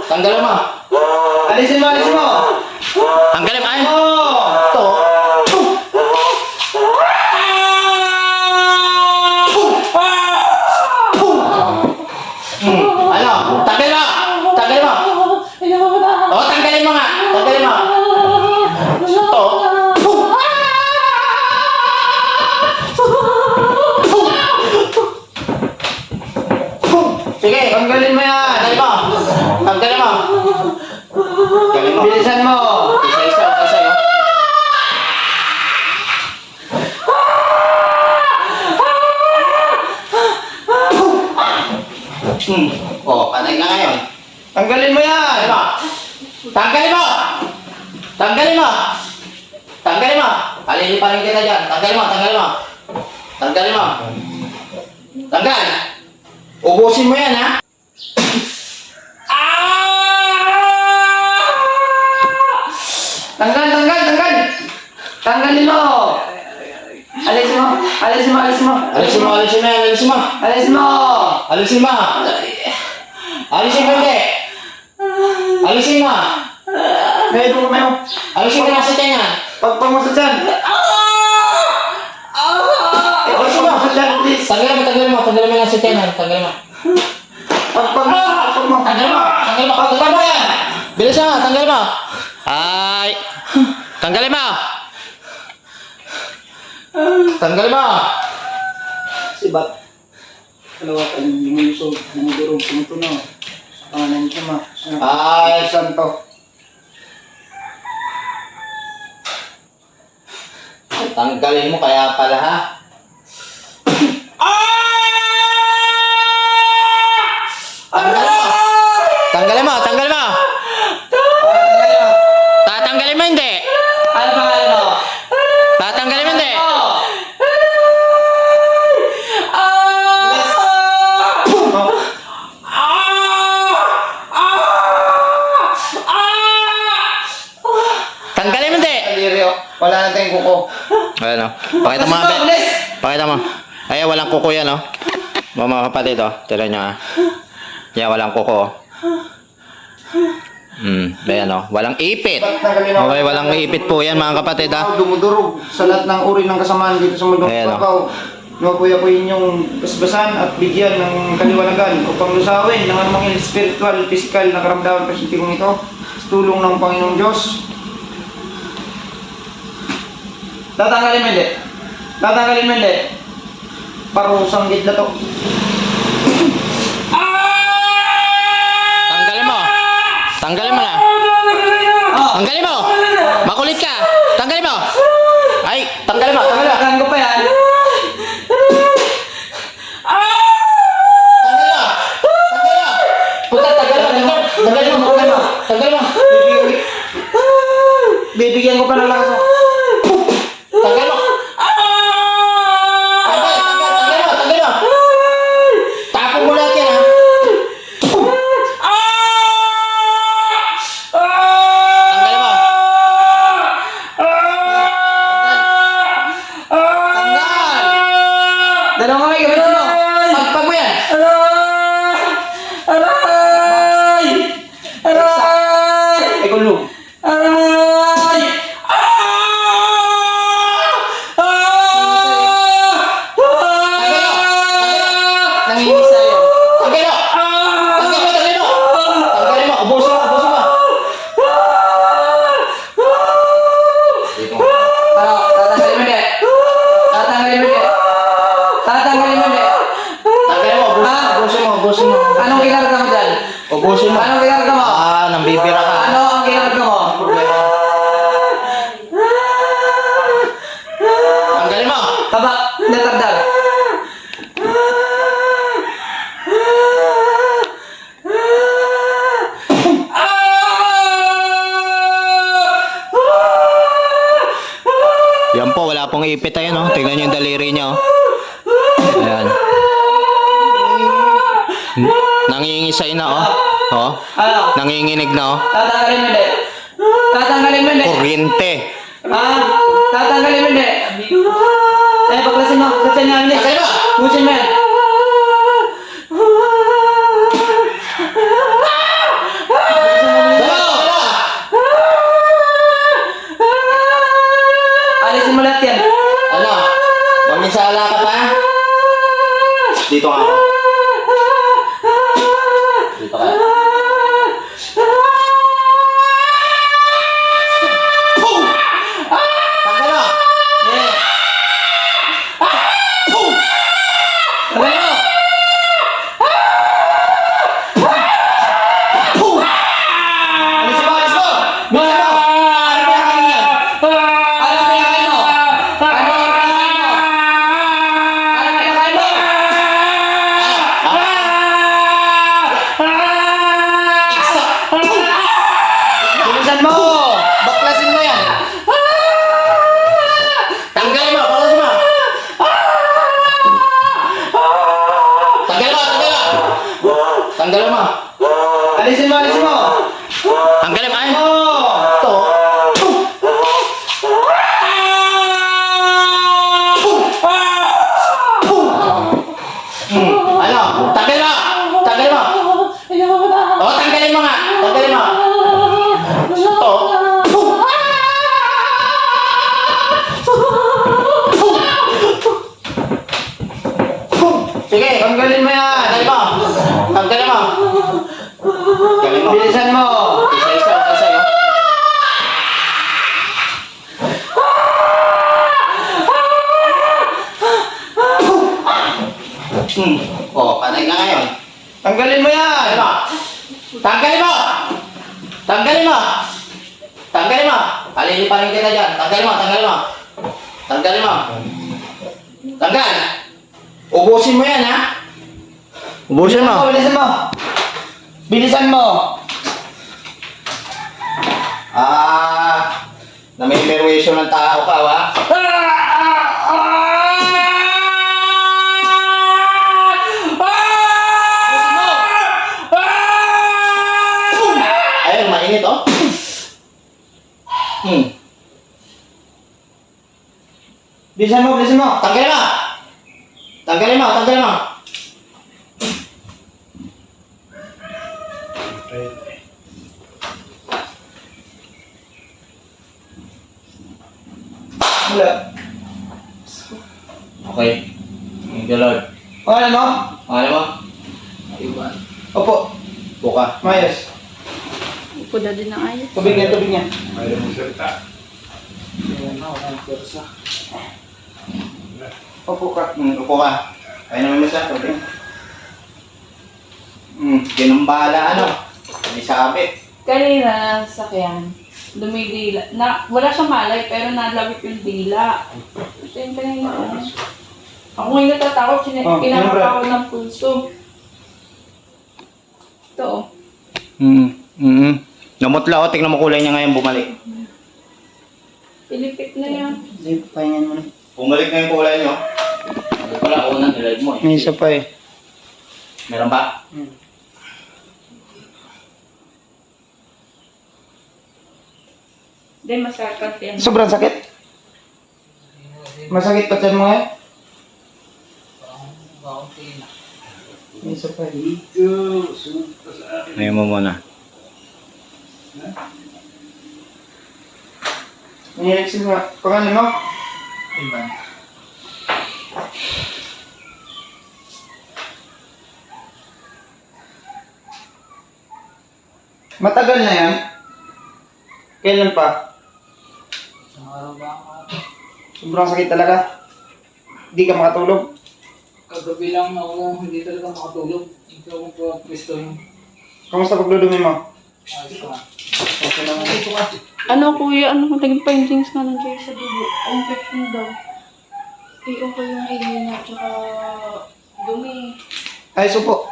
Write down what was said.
Tanggalin mo. Alisin mo, alisin mo. Tanggalin mo. Ay. Oh! Ito. Ano? Tanggalin mo. Tanggalin mo. Oh, tanggalin mo nga. Tanggalin mo. Ito. Sige, Tanggalin mo yan. tanggalin mo. Tanggalin mo. Tanggalin mo. Bilisan mo. Isa-isa, isa yun. Oh, patay ka ngayon. Tanggalin mo yan. Tanggalin mo. Tanggalin mo. Tanggalin mo. Tanggalin mo. Aliliparin kita dyan. Tanggalin mo, tanggalin mo. Tanggalin mo. Tanggal. Ubusin mo yan, ha? Tanggal, tanggal, tanggal. Tanggalin mo. Alisin mo, alisin mo, alisin mo. Alisin mo, alisin mo yan, alisin mo. Alisin mo. Alisin mo. Alisin mo, hindi. Alisin mo. Medyo mo, medyo. Alisin mo na sa tenga. Pagpag mo sa dyan. Alisin mo. Sa dyan, please. Tanggalin mo, tanggalin mo. Tanggalin mo na sa tenga. Tanggalin mo. Pagpag mo, pagpag mo. Tanggalin mo. Tanggalin mo. Tanggalin mo yan. Bilis mo, tanggalin mo. Ay. Tanggalin mo. Tanggalin mo. Si Bat. Dalawa ka yung lumusog, dumudurog, tumutunaw. Sa pangalan niya, ma. Ay. Santo. Tanggalin mo kaya pala, ha? Tanggalin mo. Tanggalin mo. Tatanggalin mo hindi. Ano pangalan mo? Tatanggalin mo hindi. Tanggalin mo hindi. Alirio, wala na tayong kuko. Ayan o. Pakita mo, Abe. Pakita mo. Ay, walang kuko yan, o. Mga kapatid, o. Tira nyo, ha. Yan, walang kuko, o. Ayan, o. Walang ipit. Okay, walang ipit po yan, mga kapatid, ha. Dumudurog sa lahat ng uri ng kasamaan dito sa mundong Ayan, Bakaw. Lumapuya-puyin yung basbasan at bigyan ng kaliwanagan upang lusawin ng anumang spiritual, physical na karamdaman pasintikong ito sa tulong ng Panginoong Diyos. Tatanggalin mo hindi. Tatanggalin mo hindi. Parusang gitla to. Tanggalin mo. Tanggalin mo na. Tanggalin mo. Makulit ka. Tanggalin mo. Ay, tanggalin mo. Tanggalin mo. Tanggalin ko pa yan. Tanggalin mo. Tanggalin mo. Puta, tanggalin mo. Tanggalin mo. Tanggalin mo. Tanggalin mo. Bibigyan ko pa ng lakas. Tanggalin mo. Tanggalin mo. Tanggalin mo. Tapon mo lahat yan, ha. Tanggalin mo. Tanggal! Dalawang kamay, gamitin mo. Pagpag mo yan. Ikulong. Nangingisa yun. Tanggalin mo. Tanggalin mo. Tanggalin mo. Tanggalin mo. Ubusin mo. Ubusin mo. Dito. Tatanggalin mo hindi. Tatanggalin mo hindi. Tatanggalin mo hindi. Tanggalin mo. Ubusin mo. Ubusin mo. Anong kinarga mo dyan? Ubusin mo. Anong kinarga mo? Ah, nambibira ka. Ano ang kinarga mo? Tanggalin mo. Tabak, natagdag. Yan po, wala pong ipit ayan, oh. Tingnan nyo yung daliri niya, oh. Ayan. Nangingisay na, oh. Oh. Ano? Nanginginig na, oh. Tatanggalin mo hindi. Tatanggalin mo hindi. Kuryente. Tatanggalin mo hindi. Eh, baklasin mo. Sa tiyan nga hindi. Tanggalin mo. Busin mo yan. Alisin mo, alisin mo! Tanggalin mo. Ay, Oh! ito. Ano? Tanggalin mo. Tanggalin mo. Oo, tanggalin mo nga. Tanggalin mo. Ito. Sige, Tanggalin mo yan! tanggalin mo. Tanggalin mo. Tanggalin mo. Bilisan mo! Isa-isa, isa yun. Oh, patay ka ngayon. Tanggalin mo yan! Tanggalin mo. Tanggalin mo. Tanggalin mo. Tanggalin mo. Aliliparin kita dyan. Tanggalin mo, tanggalin mo. Tanggalin mo. Tanggal. Ubusin mo yan, ha? Ubusin mo. Bilisan mo! Bilisan mo! Na may perwisyo ng tao ka, ha? Ayun, mainit, oh. Bilisan mo, bilisan mo! Tanggalin mo. Tanggalin mo, tanggalin mo. Wala. Okay. Thank you, Lord. Ano mo? Okay mo? Ayun. Opo. Buka. Mayos. Upo na din ng ayos. Tubig niya, tubig niya. Opo ka. Upo ka. Kaya naman mo siya. Okay. Ginumbala, ano? May sabi. Kanina, sakyan, dumidila. Wala siyang malay, pero nalawit yung dila. Ito yung kanina. Ako ngayon natatakot, Oh, kinakapa yan, ako ng pulso. Ito, oh. Namutla o, tignan mo kulay niya ngayon bumalik. Pilipit na yan. Sige, pahingan mo na. Bumalik na yung kulay niyo. Wala, unang nilive mo eh. May isa pa eh. Meron ba? Hindi, masakit yan. Sobrang sakit? Masakit pa dyan mo eh? May isa pa eh. Ngayon mo muna. Nangyayag sila. Pangalan mo? Matagal na yan? Kailan pa? Sobrang sakit talaga. Hindi ka makatulog. Kagabi lang ako hindi talaga makatulog. Hindi ako po pwesto yung Kamusta paglulumi mo? ayos ko. Okay naman. Ano kuya, ano kung naging findings nga ng Jay sa dugo? Infection daw. Eh, okay yung hihinga, tsaka dumi. Ay, supo.